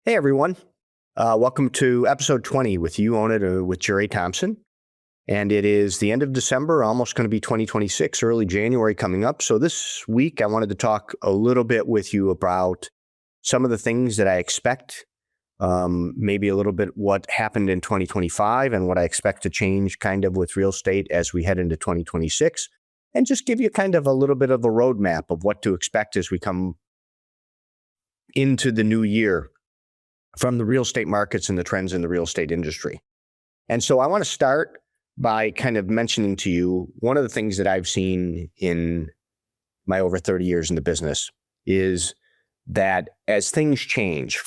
Hey everyone, welcome to episode 20 with You Own It with Jerry Thompson. And it is the end of December, almost going to be 2026, early January coming up. So this week I wanted to talk a little bit with you about some of the things that I expect, maybe a little bit what happened in 2025 and what I expect to change kind of with real estate as we head into 2026, and just give you kind of a little bit of a roadmap of what to expect as we come into the new year from the real estate markets and the trends in the real estate industry. And so I want to start by kind of mentioning to you one of the things that I've seen in my over 30 years in the business is that as things change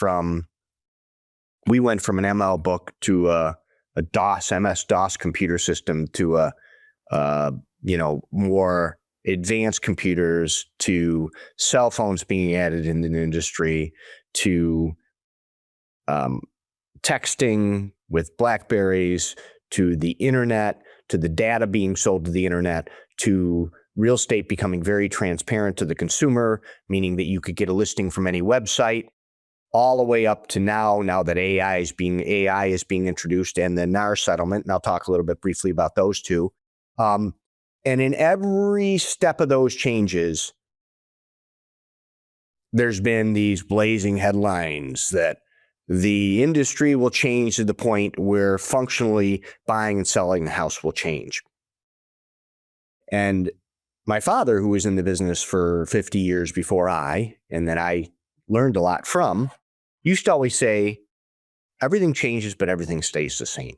we went from an ML book to a MS-DOS computer system to more advanced computers, to cell phones being added in the industry, to texting with BlackBerries, to the internet, to the data being sold to the internet, to real estate becoming very transparent to the consumer, meaning that you could get a listing from any website, all the way up to now that AI is being introduced, and the NAR settlement, and I'll talk a little bit briefly about those two. And in every step of those changes, there's been these blazing headlines that the industry will change to the point where functionally buying and selling the house will change. And my father, who was in the business for 50 years before and that I learned a lot from, used to always say, everything changes, but everything stays the same.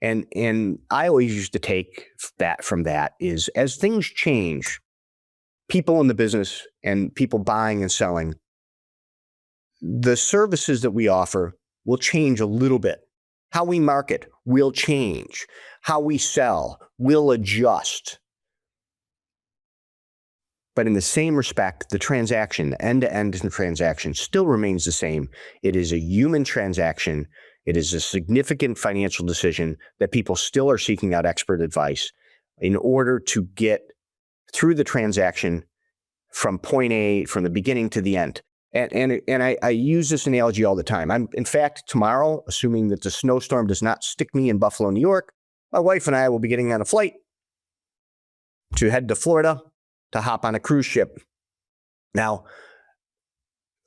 And I always used to take that from that is, as things change, people in the business and people buying and selling, the services that we offer will change a little bit. How we market will change. How we sell will adjust. But in the same respect, the transaction, the end-to-end transaction, still remains the same. It is a human transaction. It is a significant financial decision that people still are seeking out expert advice in order to get through the transaction from point A, from the beginning to the end. And I use this analogy all the time. In fact, tomorrow, assuming that the snowstorm does not stick me in Buffalo, New York, my wife and I will be getting on a flight to head to Florida to hop on a cruise ship. Now,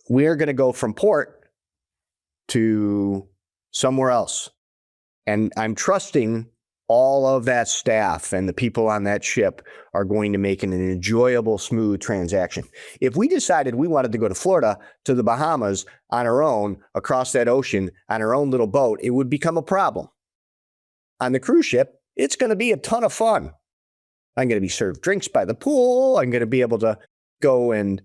we're going to go from port to somewhere else. And I'm trusting all of that staff and the people on that ship are going to make an enjoyable, smooth transaction. If we decided we wanted to go to Florida, to the Bahamas on our own, across that ocean, on our own little boat, it would become a problem. On the cruise ship, it's going to be a ton of fun. I'm going to be served drinks by the pool. I'm going to be able to go and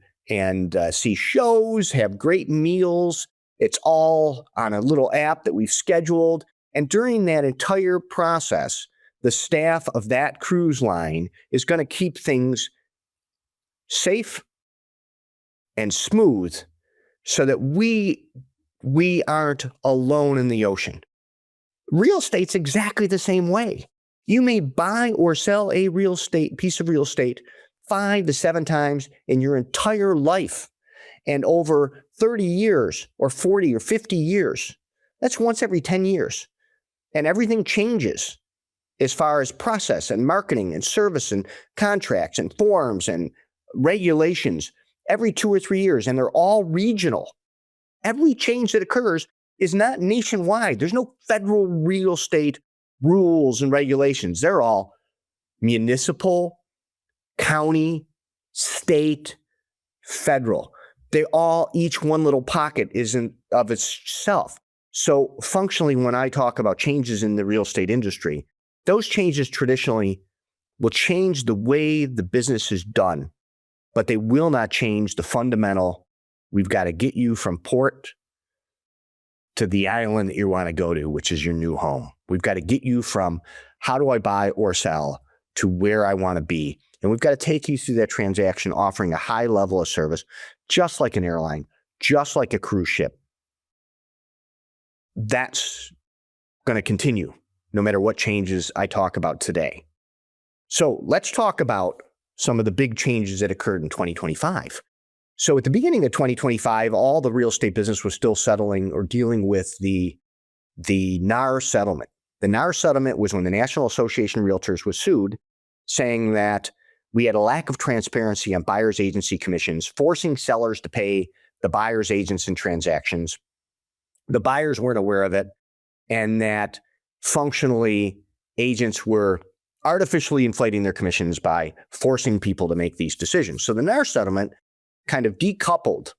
see shows, have great meals. It's all on a little app that we've scheduled. And during that entire process, the staff of that cruise line is going to keep things safe and smooth so that we aren't alone in the ocean. Real estate's exactly the same way. You may buy or sell a piece of real estate 5 to 7 times in your entire life. And over 30 years or 40 or 50 years, that's once every 10 years. And everything changes as far as process and marketing and service and contracts and forms and regulations every 2 or 3 years. And they're all regional. Every change that occurs is not nationwide. There's no federal real estate rules and regulations. They're all municipal, county, state, federal. They all, each one little pocket isn't of itself. So functionally, when I talk about changes in the real estate industry, those changes traditionally will change the way the business is done, but they will not change the fundamental. We've got to get you from port to the island that you want to go to, which is your new home. We've got to get you from how do I buy or sell to where I want to be. And we've got to take you through that transaction offering a high level of service, just like an airline, just like a cruise ship. That's going to continue no matter what changes I talk about today. So let's talk about some of the big changes that occurred in 2025. So at the beginning of 2025, all the real estate business was still settling or dealing with the NAR settlement. The NAR settlement was when the National Association of Realtors was sued, saying that we had a lack of transparency on buyer's agency commissions, forcing sellers to pay the buyer's agents in transactions. The buyers weren't aware of it, and that functionally agents were artificially inflating their commissions by forcing people to make these decisions. So the NAR settlement kind of decoupled,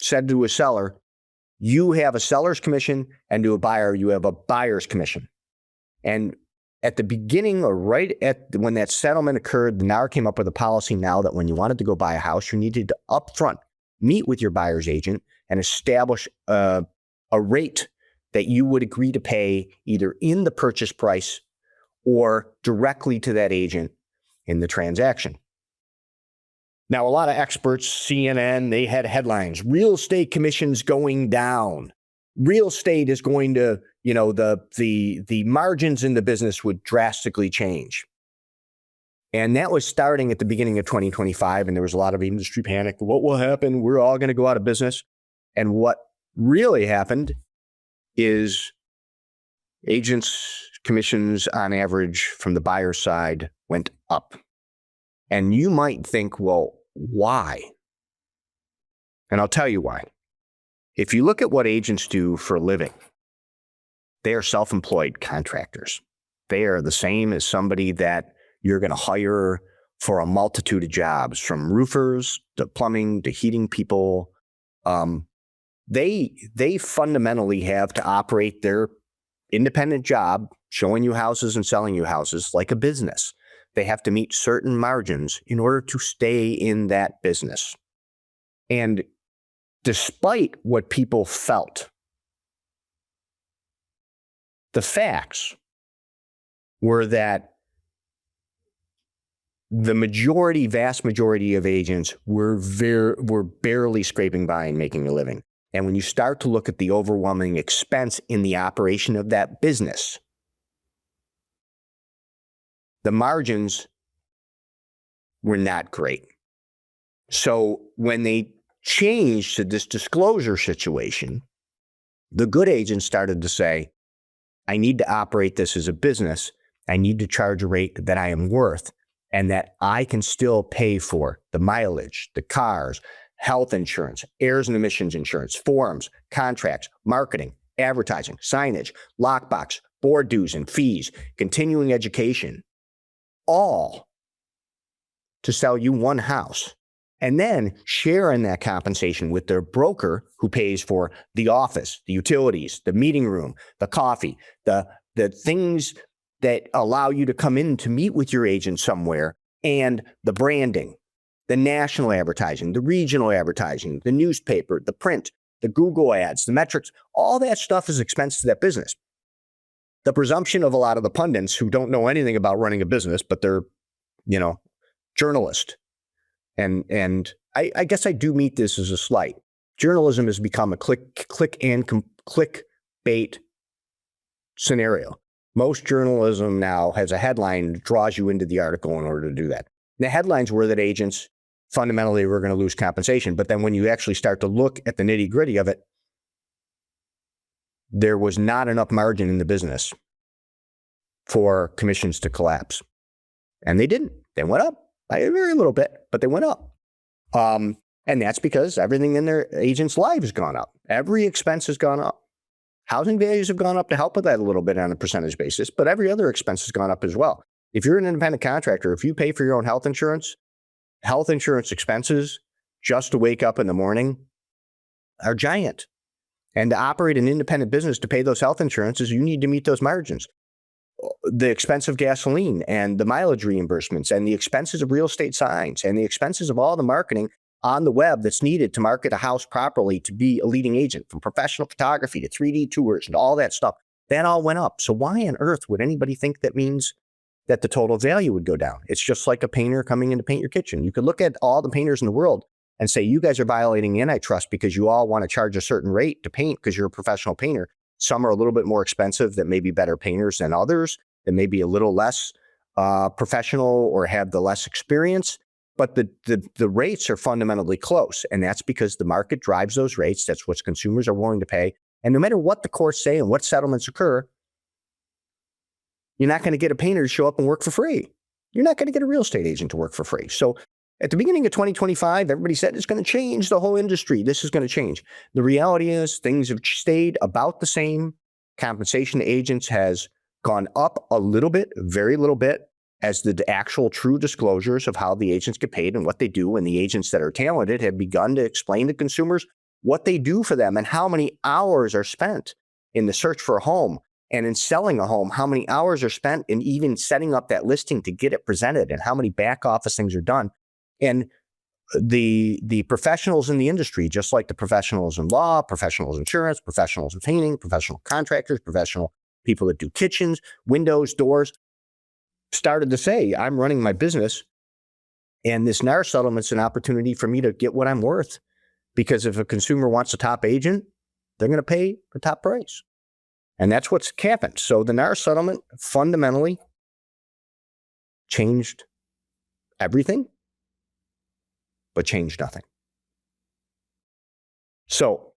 said to a seller, you have a seller's commission, and to a buyer, you have a buyer's commission. And at the beginning, or right at when that settlement occurred, the NAR came up with a policy now that when you wanted to go buy a house, you needed to upfront meet with your buyer's agent and establish a rate that you would agree to pay either in the purchase price or directly to that agent in the transaction. Now, a lot of experts, CNN, they had headlines, real estate commissions going down. Real estate is going to, the margins in the business would drastically change. And that was starting at the beginning of 2025, and there was a lot of industry panic. What will happen? We're all going to go out of business. And what really happened is agents' commissions on average from the buyer side went up. And you might think, well, why? And I'll tell you why. If you look at what agents do for a living, they are self-employed contractors. They are the same as somebody that you're going to hire for a multitude of jobs, from roofers to plumbing to heating people. They fundamentally have to operate their independent job, showing you houses and selling you houses, like a business. They have to meet certain margins in order to stay in that business. And despite what people felt, the facts were that the vast majority of agents were barely scraping by and making a living. And when you start to look at the overwhelming expense in the operation of that business, the margins were not great. So when they changed to this disclosure situation, the good agents started to say, I need to operate this as a business. I need to charge a rate that I am worth and that I can still pay for the mileage, the cars, health insurance, errors and emissions insurance, forms, contracts, marketing, advertising, signage, lockbox, board dues and fees, continuing education, all to sell you one house, and then share in that compensation with their broker who pays for the office, the utilities, the meeting room, the coffee, the things that allow you to come in to meet with your agent somewhere, and the branding, the national advertising, the regional advertising, the newspaper, the print, the Google ads, the metrics, all that stuff is expense to that business. The presumption of a lot of the pundits who don't know anything about running a business, but they're, journalists. And I guess I do meet this as a slight. Journalism has become a clickbait scenario. Most journalism now has a headline that draws you into the article in order to do that. The headlines were that agents fundamentally were going to lose compensation. But then when you actually start to look at the nitty gritty of it, there was not enough margin in the business for commissions to collapse. And they didn't. They went up by a very little bit, but they went up. And that's because everything in their agent's life has gone up. Every expense has gone up. Housing values have gone up to help with that a little bit on a percentage basis, but every other expense has gone up as well. If you're an independent contractor, if you pay for your own health insurance expenses just to wake up in the morning are giant. And to operate an independent business to pay those health insurances, you need to meet those margins. The expense of gasoline and the mileage reimbursements and the expenses of real estate signs and the expenses of all the marketing on the web that's needed to market a house properly to be a leading agent, from professional photography to 3D tours and all that stuff, that all went up. So why on earth would anybody think that means that the total value would go down? It's just like a painter coming in to paint your kitchen. You could look at all the painters in the world and say, you guys are violating antitrust because you all want to charge a certain rate to paint because you're a professional painter. Some are a little bit more expensive that may be better painters than others, that may be a little less professional or have the less experience. But the rates are fundamentally close, and that's because the market drives those rates. That's what consumers are willing to pay. And no matter what the courts say and what settlements occur, you're not going to get a painter to show up and work for free. You're not going to get a real estate agent to work for free. So at the beginning of 2025, everybody said it's going to change the whole industry. This is going to change. The reality is things have stayed about the same. Compensation to agents has gone up a little bit, very little bit, as the actual true disclosures of how the agents get paid and what they do. And the agents that are talented have begun to explain to consumers what they do for them and how many hours are spent in the search for a home and in selling a home, how many hours are spent in even setting up that listing to get it presented and how many back office things are done. And the professionals in the industry, just like the professionals in law, professionals in insurance, professionals in painting, professional contractors, professional people that do kitchens, windows, doors, started to say, I'm running my business and this NAR settlement's an opportunity for me to get what I'm worth. Because if a consumer wants a top agent, they're going to pay the top price. And that's what's happened. So the NAR settlement fundamentally changed everything, but changed nothing. So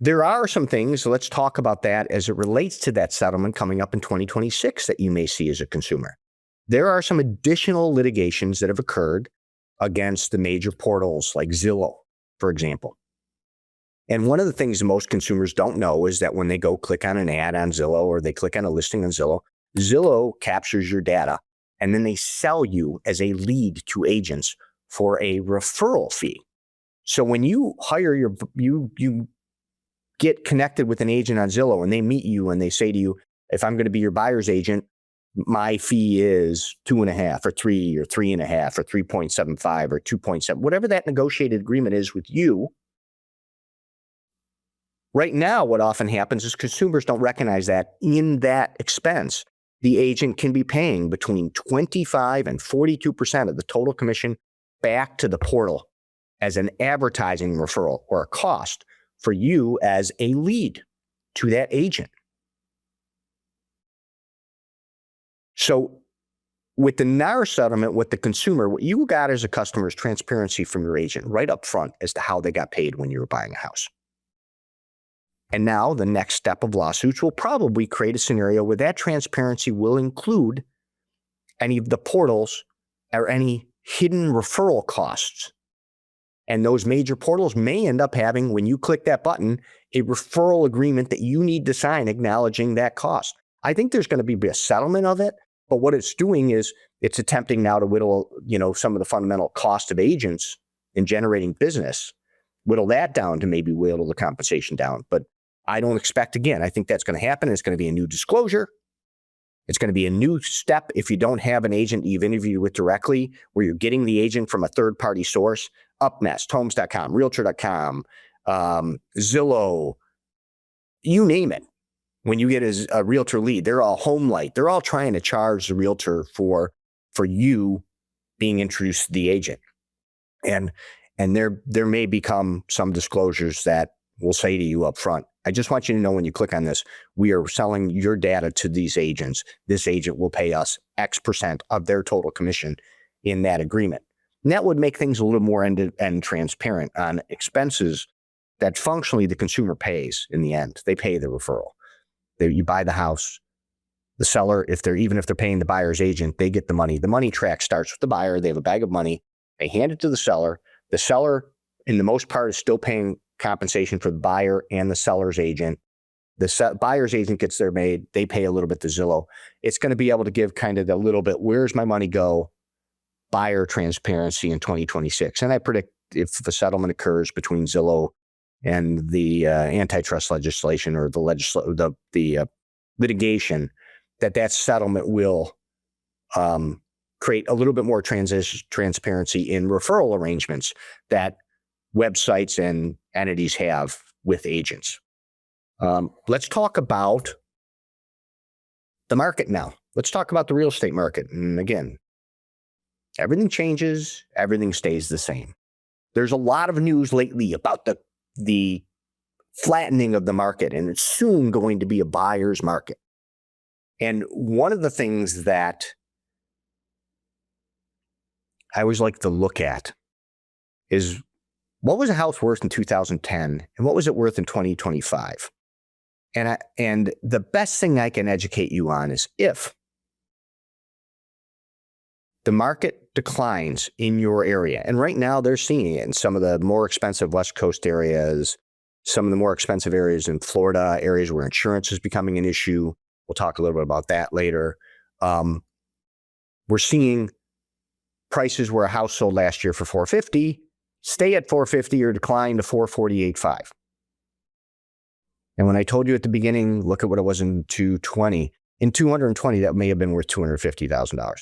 there are some things, let's talk about that as it relates to that settlement coming up in 2026 that you may see as a consumer. There are some additional litigations that have occurred against the major portals like Zillow, for example. And one of the things most consumers don't know is that when they go click on an ad on Zillow or they click on a listing on Zillow, Zillow captures your data and then they sell you as a lead to agents for a referral fee. So when you hire you get connected with an agent on Zillow and they meet you and they say to you, if I'm going to be your buyer's agent, my fee is 2.5 or 3 or 3.5 or 3.75 or 2.7, whatever that negotiated agreement is with you. Right now, what often happens is consumers don't recognize that in that expense, the agent can be paying between 25 and 42% of the total commission back to the portal as an advertising referral or a cost for you as a lead to that agent. So with the NAR settlement, with the consumer, what you got as a customer is transparency from your agent right up front as to how they got paid when you were buying a house. And now the next step of lawsuits will probably create a scenario where that transparency will include any of the portals or any hidden referral costs. And those major portals may end up having, when you click that button, a referral agreement that you need to sign acknowledging that cost. I think there's going to be a settlement of it, but what it's doing is it's attempting now to whittle, some of the fundamental cost of agents in generating business, whittle that down to maybe whittle the compensation down. But I don't expect, again, I think that's going to happen. It's going to be a new disclosure. It's going to be a new step if you don't have an agent you've interviewed with directly, where you're getting the agent from a third-party source, UpNest, Homes.com, Realtor.com, Zillow, you name it. When you get a realtor lead, they're all HomeLight. They're all trying to charge the realtor for you being introduced to the agent. And there may become some disclosures that will say to you up front, I just want you to know when you click on this, we are selling your data to these agents. This agent will pay us X% of their total commission in that agreement. And that would make things a little more end-to-end transparent on expenses that functionally the consumer pays in the end. They pay the referral. You buy the house, the seller, even if they're paying the buyer's agent, they get the money. The money track starts with the buyer. They have a bag of money. They hand it to the seller. The seller, in the most part, is still paying compensation for the buyer and the seller's agent. The buyer's agent gets their made. They pay a little bit to Zillow. It's going to be able to give kind of the little bit, where's my money go, buyer transparency in 2026. And I predict if the settlement occurs between Zillow and the antitrust legislation or the litigation, that settlement will create a little bit more transparency in referral arrangements that websites and entities have with agents. Let's talk about the market now. Let's talk about the real estate market. And again, everything changes, everything stays the same. There's a lot of news lately about the flattening of the market, and it's soon going to be a buyer's market. And one of the things that I always like to look at is what was a house worth in 2010 and what was it worth in 2025? And the best thing I can educate you on is if the market declines in your area, and right now they're seeing it in some of the more expensive West Coast areas, some of the more expensive areas in Florida, areas where insurance is becoming an issue. We'll talk a little bit about that later. We're seeing prices where a house sold last year for $450 stay at $450 or decline to $448.5. And when I told you at the beginning, look at what it was in 220. In 220, that may have been worth $250,000.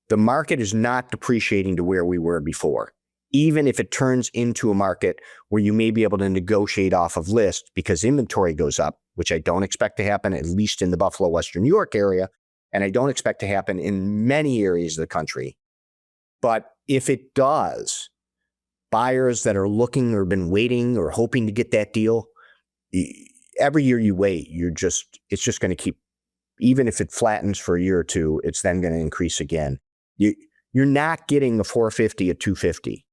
The market is not depreciating to where we were before, even if it turns into a market where you may be able to negotiate off of list because inventory goes up, which I don't expect to happen, at least in the Buffalo, Western New York area. And I don't expect to happen in many areas of the country. But if it does, buyers that are looking or been waiting or hoping to get that deal, every year you wait, it's just going to keep, even if it flattens for a year or two, it's then going to increase again. You're not getting a 450 at 250.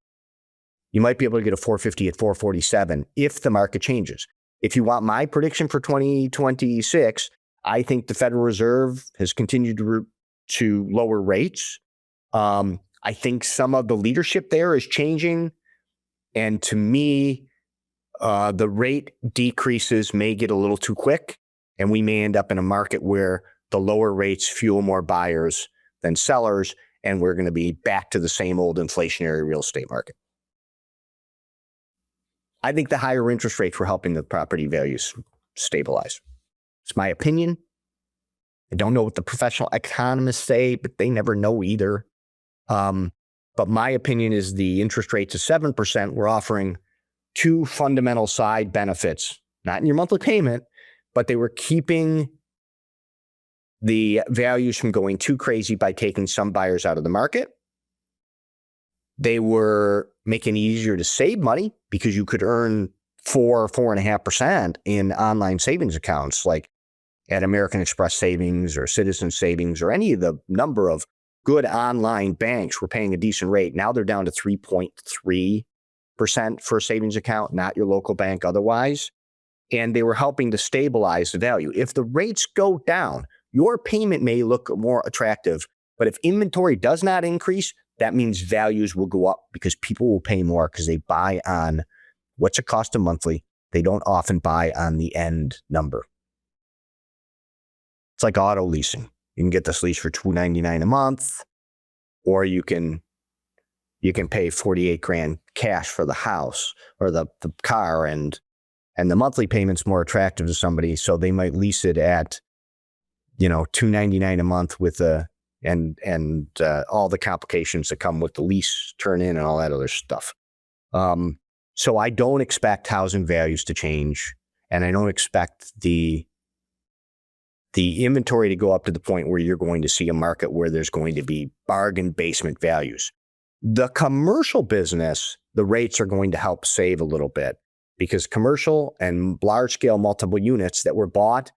You might be able to get a 450 at 447 if the market changes. If you want my prediction for 2026, I think the Federal Reserve has continued to lower rates. I think some of the leadership there is changing. And to me, the rate decreases may get a little too quick, and we may end up in a market where the lower rates fuel more buyers than sellers, and we're going to be back to the same old inflationary real estate market. I think the higher interest rates were helping the property values stabilize. It's my opinion. I don't know what the professional economists say, but they never know either. But my opinion is the interest rates of 7% were offering two fundamental side benefits, not in your monthly payment, but they were keeping the values from going too crazy by taking some buyers out of the market. They were making it easier to save money because you could earn 4.5% in online savings accounts like at American Express Savings or Citizen Savings or any of the number of good online banks were paying a decent rate. Now they're down to 3.3% for a savings account, not your local bank otherwise. And they were helping to stabilize the value. If the rates go down, your payment may look more attractive. But if inventory does not increase, that means values will go up because people will pay more because they buy on what's it cost a monthly. They don't often buy on the end number. It's like auto leasing. You can get this lease for $299 a month, or you can pay $48,000 cash for the house or the car, and the monthly payment's more attractive to somebody, so they might lease it at $299 a month with all the complications that come with the lease turn in and all that other stuff. So I don't expect housing values to change, and I don't expect the inventory to go up to the point where you're going to see a market where there's going to be bargain basement values. The commercial business, the rates are going to help save a little bit because commercial and large scale multiple units that were bought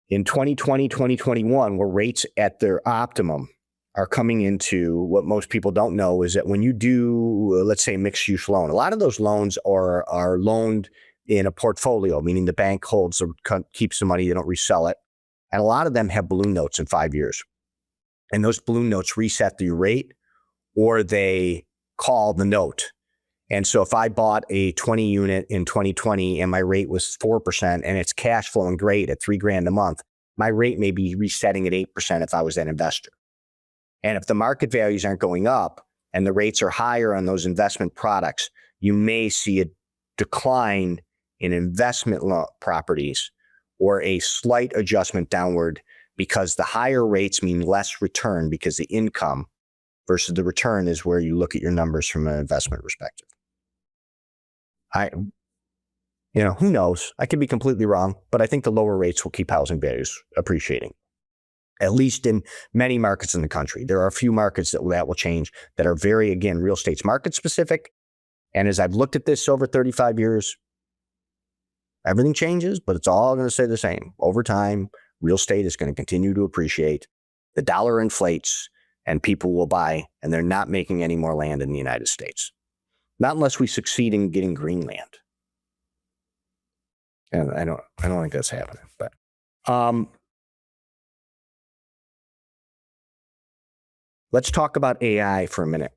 in 2020, 2021, where rates at their optimum are coming into what most people don't know is that when you do, let's say, mixed use loan, a lot of those loans are loaned in a portfolio, meaning the bank keeps the money, they don't resell it. And a lot of them have balloon notes in 5 years. And those balloon notes reset the rate or they call the note. And so if I bought a 20 unit in 2020 and my rate was 4% and it's cash flowing great at $3,000 a month, my rate may be resetting at 8% if I was that investor. And if the market values aren't going up and the rates are higher on those investment products, you may see a decline in investment properties or a slight adjustment downward because the higher rates mean less return because the income versus the return is where you look at your numbers from an investment perspective. Who knows? I could be completely wrong, but I think the lower rates will keep housing values appreciating, at least in many markets in the country. There are a few markets that will change that are very, again, real estate's market specific. And as I've looked at this over 35 years, everything changes, but it's all going to stay the same. Over time, real estate is going to continue to appreciate. The dollar inflates, and people will buy, and they're not making any more land in the United States. Not unless we succeed in getting Greenland. And I don't think that's happening. But let's talk about AI for a minute.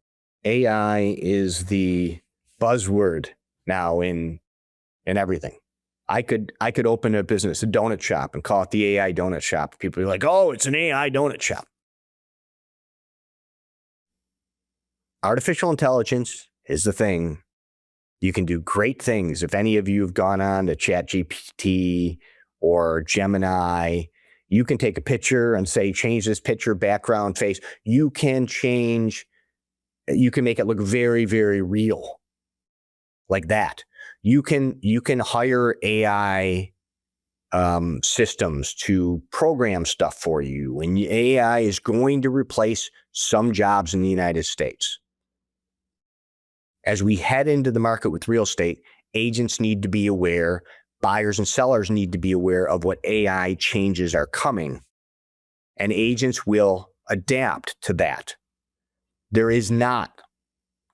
AI is the buzzword now in everything. I could open a business, a donut shop, and call it the AI donut shop. People are like, "Oh, it's an AI donut shop." Artificial intelligence is the thing. You can do great things. If any of you have gone on to ChatGPT or Gemini, you can take a picture and say, change this picture, background, face. You can make it look very, very real. Like that. You can hire AI systems to program stuff for you. And AI is going to replace some jobs in the United States. As we head into the market with real estate, agents need to be aware, buyers and sellers need to be aware of what AI changes are coming, and agents will adapt to that. There is not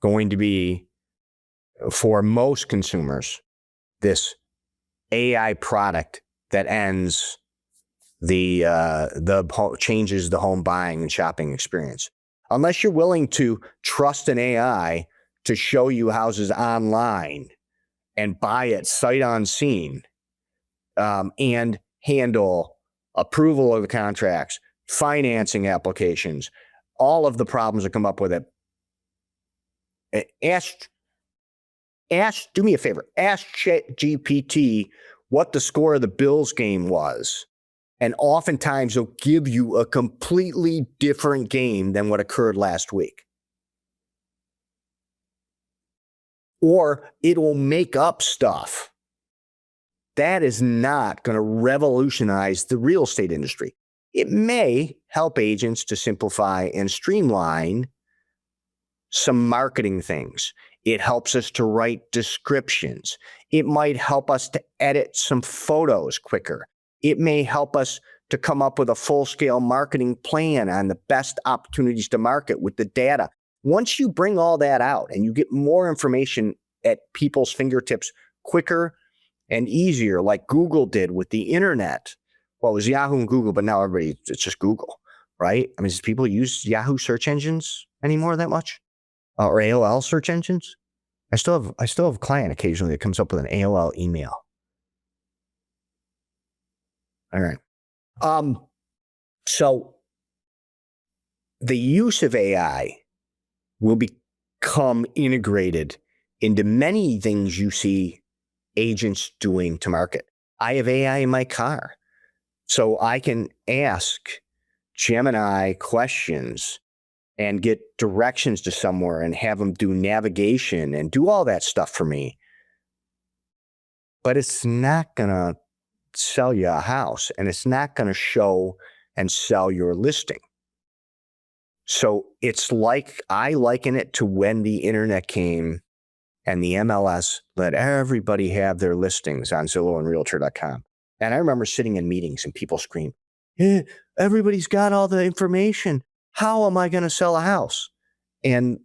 going to be, for most consumers, this AI product that ends changes the home buying and shopping experience. Unless you're willing to trust an AI to show you houses online and buy it sight unseen, and handle approval of the contracts, financing applications, all of the problems that come up with it. Do me a favor, ask ChatGPT what the score of the Bills game was. And oftentimes they'll give you a completely different game than what occurred last week. Or it'll make up stuff. That is not going to revolutionize the real estate industry. It may help agents to simplify and streamline some marketing things. It helps us to write descriptions. It might help us to edit some photos quicker. It may help us to come up with a full-scale marketing plan on the best opportunities to market with the data. Once you bring all that out and you get more information at people's fingertips quicker and easier, like Google did with the internet. Well, it was Yahoo and Google, but now it's just Google, right? I mean, does people use Yahoo search engines anymore that much? Or AOL search engines? I still have a client occasionally that comes up with an AOL email. All right. So the use of AI will become integrated into many things you see agents doing to market. I have AI in my car, so I can ask Gemini questions and get directions to somewhere and have them do navigation and do all that stuff for me. But it's not going to sell you a house, and it's not going to show and sell your listing. So it's like, I liken it to when the internet came and the MLS let everybody have their listings on Zillow and Realtor.com. And I remember sitting in meetings and people scream, everybody's got all the information. How am I going to sell a house? And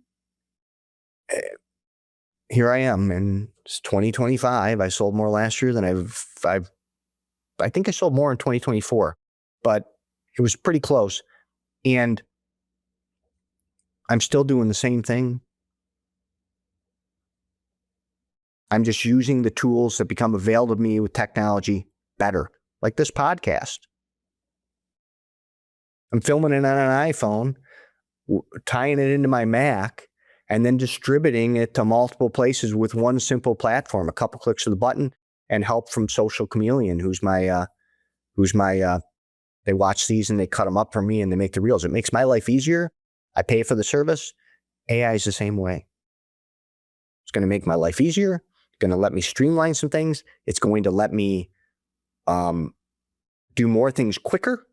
here I am, and it's 2025. I sold more last year than I think I sold more in 2024, but it was pretty close. And I'm still doing the same thing. I'm just using the tools that become available to me with technology better, like this podcast. I'm filming it on an iPhone, tying it into my Mac, and then distributing it to multiple places with one simple platform, a couple clicks of the button, and help from Social Chameleon, they watch these and they cut them up for me and they make the reels. It makes my life easier. I pay for the service. AI is the same way. It's going to make my life easier. It's going to let me streamline some things. It's going to let me do more things quicker,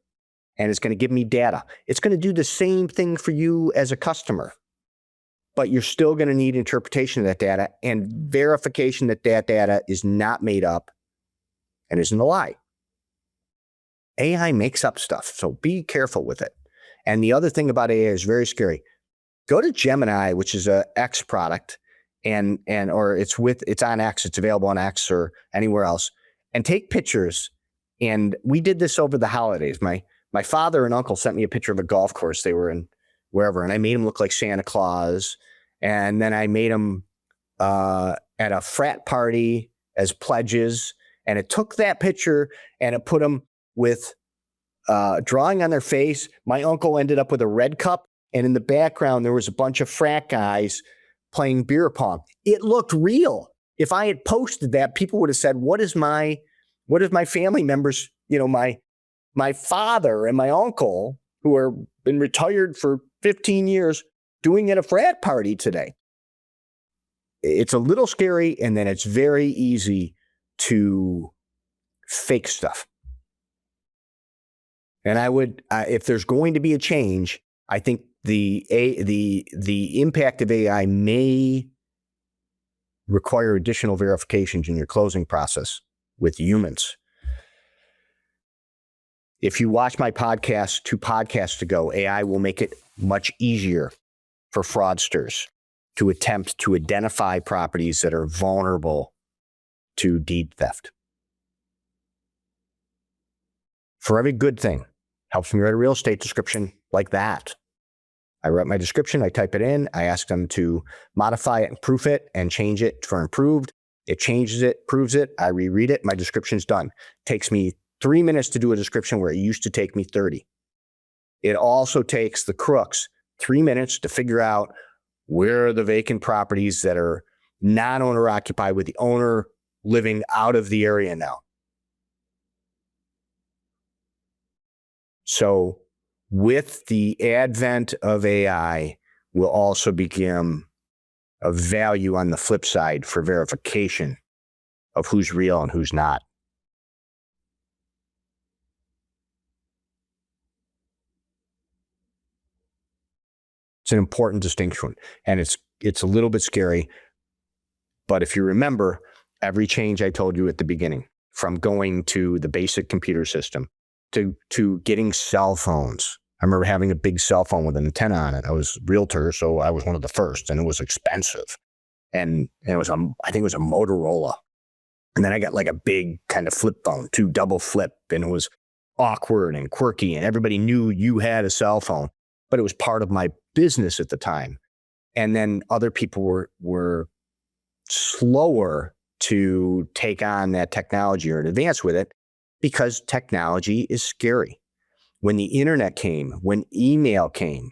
and it's going to give me data. It's going to do the same thing for you as a customer, but you're still going to need interpretation of that data and verification that that data is not made up and isn't a lie. AI makes up stuff, so be careful with it. And the other thing about AI is very scary. Go to Gemini, which is a X product, or it's on X, it's available on X or anywhere else, and take pictures. And we did this over the holidays. My father and uncle sent me a picture of a golf course they were in, wherever, and I made them look like Santa Claus. And then I made them at a frat party as pledges, and it took that picture and it put them with drawing on their face. My uncle ended up with a red cup, and in the background there was a bunch of frat guys playing beer pong. It looked real. If I had posted that, people would have said, what is my family members, my father and my uncle, who are been retired for 15 years, doing at a frat party today? It's a little scary, and then it's very easy to fake stuff. And I would, if there's going to be a change, I think the impact of AI may require additional verifications in your closing process with humans. If you watch my podcast 2 podcasts ago, AI will make it much easier for fraudsters to attempt to identify properties that are vulnerable to deed theft. For every good thing, helps me write a real estate description like that. I write my description, I type it in, I ask them to modify it and proof it and change it for improved. It changes it, proves it, I reread it, my description's done. Takes me 3 minutes to do a description where it used to take me 30. It also takes the crooks 3 minutes to figure out where are the vacant properties that are non-owner occupied with the owner living out of the area now. So with the advent of AI will also become a value on the flip side for verification of who's real and who's not. It's an important distinction, and it's a little bit scary. But if you remember, every change I told you at the beginning, from going to the basic computer system to getting cell phones. I remember having a big cell phone with an antenna on it. I was a realtor, so I was one of the first, and it was expensive. And it was I think it was a Motorola. And then I got like a big kind of flip phone, 2 double flip, and it was awkward and quirky, and everybody knew you had a cell phone, but it was part of my business at the time. And then other people were slower to take on that technology or advance with it because technology is scary. When the internet came, when email came,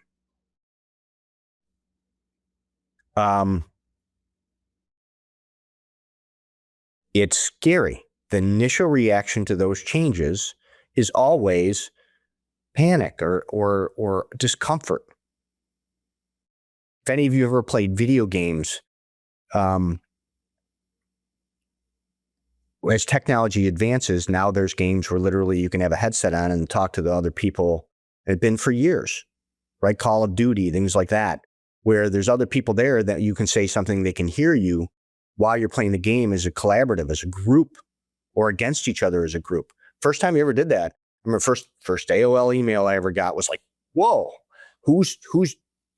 it's scary. The initial reaction to those changes is always panic or discomfort. If any of you ever played video games, as technology advances, now there's games where literally you can have a headset on and talk to the other people. It's been for years, right? Call of Duty, things like that, where there's other people there that you can say something, they can hear you while you're playing the game as a collaborative, as a group, or against each other as a group. First time you ever did that, I remember first AOL email I ever got was like, whoa, who's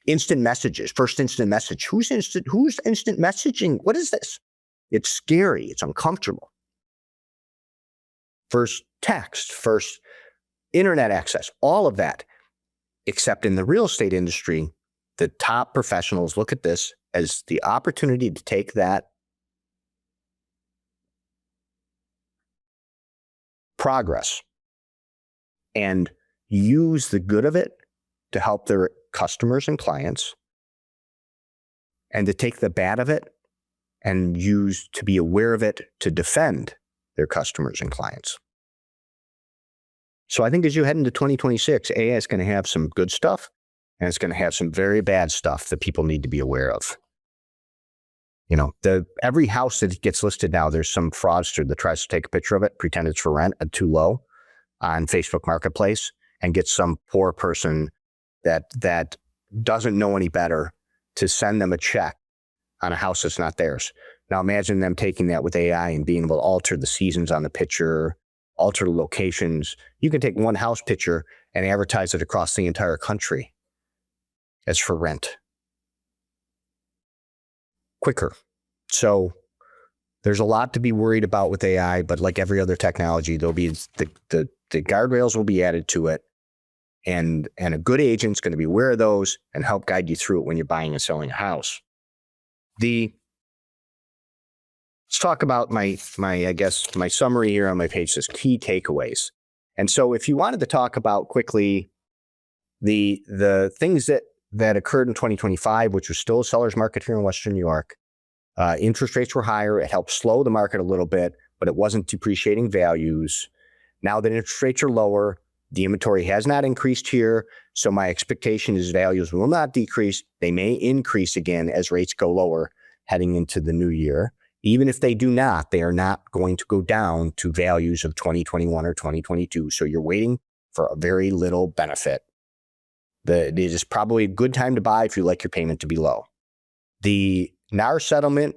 instant messages, first instant message, who's instant messaging? What is this? It's scary, it's uncomfortable. First text, first internet access, all of that. Except in the real estate industry, the top professionals look at this as the opportunity to take that progress and use the good of it to help their customers and clients, and to take the bad of it and use to be aware of it to defend their customers and clients. So I think as you head into 2026, AI is going to have some good stuff, and it's going to have some very bad stuff that people need to be aware of. Every house that gets listed now, there's some fraudster that tries to take a picture of it, pretend it's for rent at too low on Facebook Marketplace, and get some poor person that doesn't know any better to send them a check on a house that's not theirs. Now imagine them taking that with AI and being able to alter the seasons on the picture, alter the locations. You can take one house picture and advertise it across the entire country as for rent. Quicker. So there's a lot to be worried about with AI, but like every other technology, there'll be the guardrails will be added to it. And a good agent's going to be aware of those and help guide you through it when you're buying and selling a house. Let's talk about my summary here on my page says key takeaways. And so if you wanted to talk about quickly the things that occurred in 2025, which was still a seller's market here in Western New York, interest rates were higher. It helped slow the market a little bit, but it wasn't depreciating values. Now that interest rates are lower, the inventory has not increased here, so my expectation is values will not decrease. They may increase again as rates go lower heading into the new year. Even if they do not, they are not going to go down to values of 2021 or 2022. So you're waiting for a very little benefit. It is probably a good time to buy if you like your payment to be low. The NAR settlement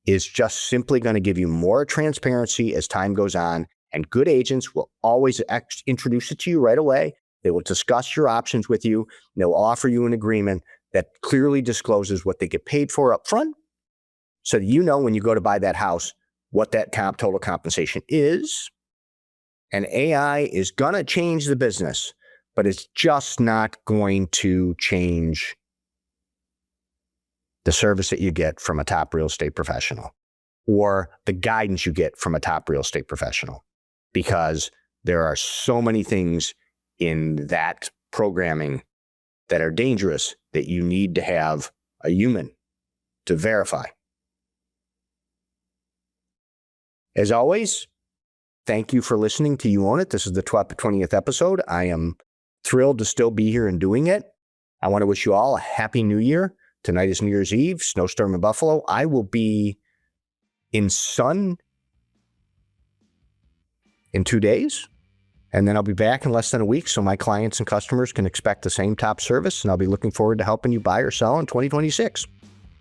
is just simply going to give you more transparency as time goes on. And good agents will always introduce it to you right away. They will discuss your options with you. They'll offer you an agreement that clearly discloses what they get paid for up front, so that you know when you go to buy that house what that total compensation is. And AI is going to change the business, but it's just not going to change the service that you get from a top real estate professional or the guidance you get from a top real estate professional. Because there are so many things in that programming that are dangerous that you need to have a human to verify. As always, thank you for listening to You Own It. This is the 20th episode. I am thrilled to still be here and doing it. I want to wish you all a happy New Year. Tonight is New Year's Eve, snowstorm in Buffalo. I will be in sun in 2 days, and then I'll be back in less than a week so my clients and customers can expect the same top service, and I'll be looking forward to helping you buy or sell in 2026.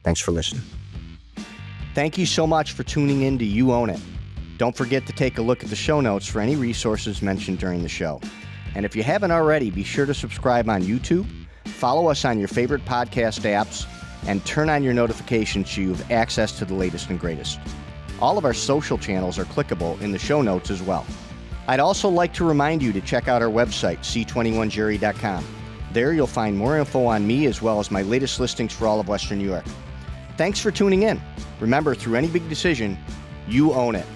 Thanks for listening. Thank you so much for tuning in to You Own It. Don't forget to take a look at the show notes for any resources mentioned during the show. And if you haven't already, be sure to subscribe on YouTube, follow us on your favorite podcast apps, and turn on your notifications so you have access to the latest and greatest. All of our social channels are clickable in the show notes as well. I'd also like to remind you to check out our website, c21jerry.com. There you'll find more info on me as well as my latest listings for all of Western New York. Thanks for tuning in. Remember, through any big decision, you own it.